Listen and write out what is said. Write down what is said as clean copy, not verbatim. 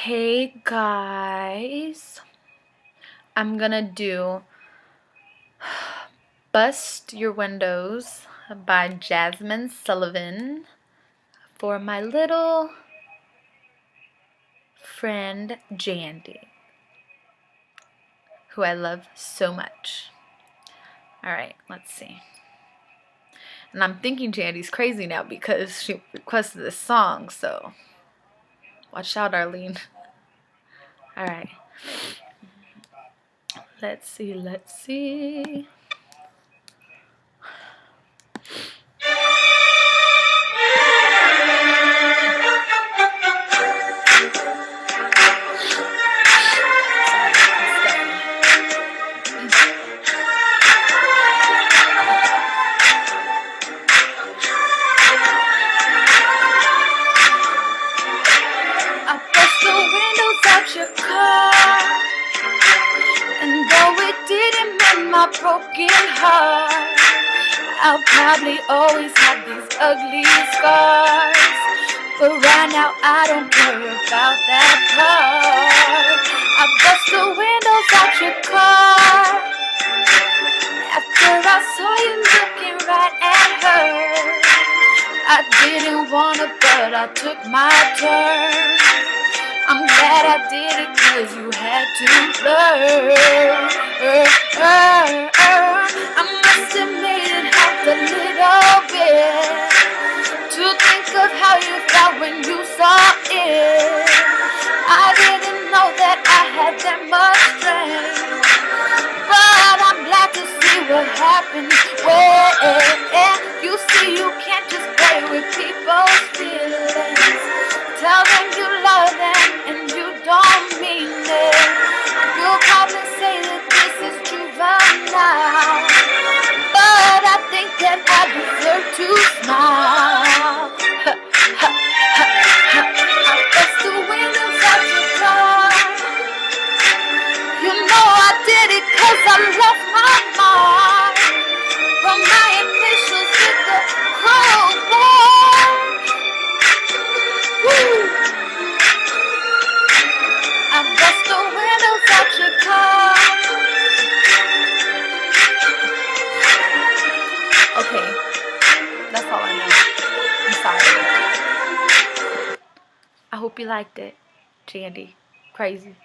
Hey guys, I'm gonna do Bust Your Windows by Jasmine Sullivan for my little friend Jandy, who I love so much. Alright, let's see. And I'm thinking Jandy's crazy now because she requested this song, so watch out, Arlene. Alright. Let's see. Your car, and though it didn't mend my broken heart, I'll probably always have these ugly scars. But right now I don't care about that part. I bust the windows out your car after I saw you looking right at her. I didn't wanna, but I took my turn. I'm glad I did it 'cause you had to learn. I must have made it help a little bit to think of how you felt when you saw it. I didn't know that I had that much strength, but I'm glad to see what happens when you see you can't just play with people's feelings. Tell them you love them and you don't mean it. You'll probably say that this is juvenile, but I think that I deserve to smile. I bust the windows out your car. You know I did it 'cause I left my mark. From my initials to the crowbar. I bust the windows out your car. Okay, that's all I know. I'm sorry. I hope you liked it, Jandy. Crazy.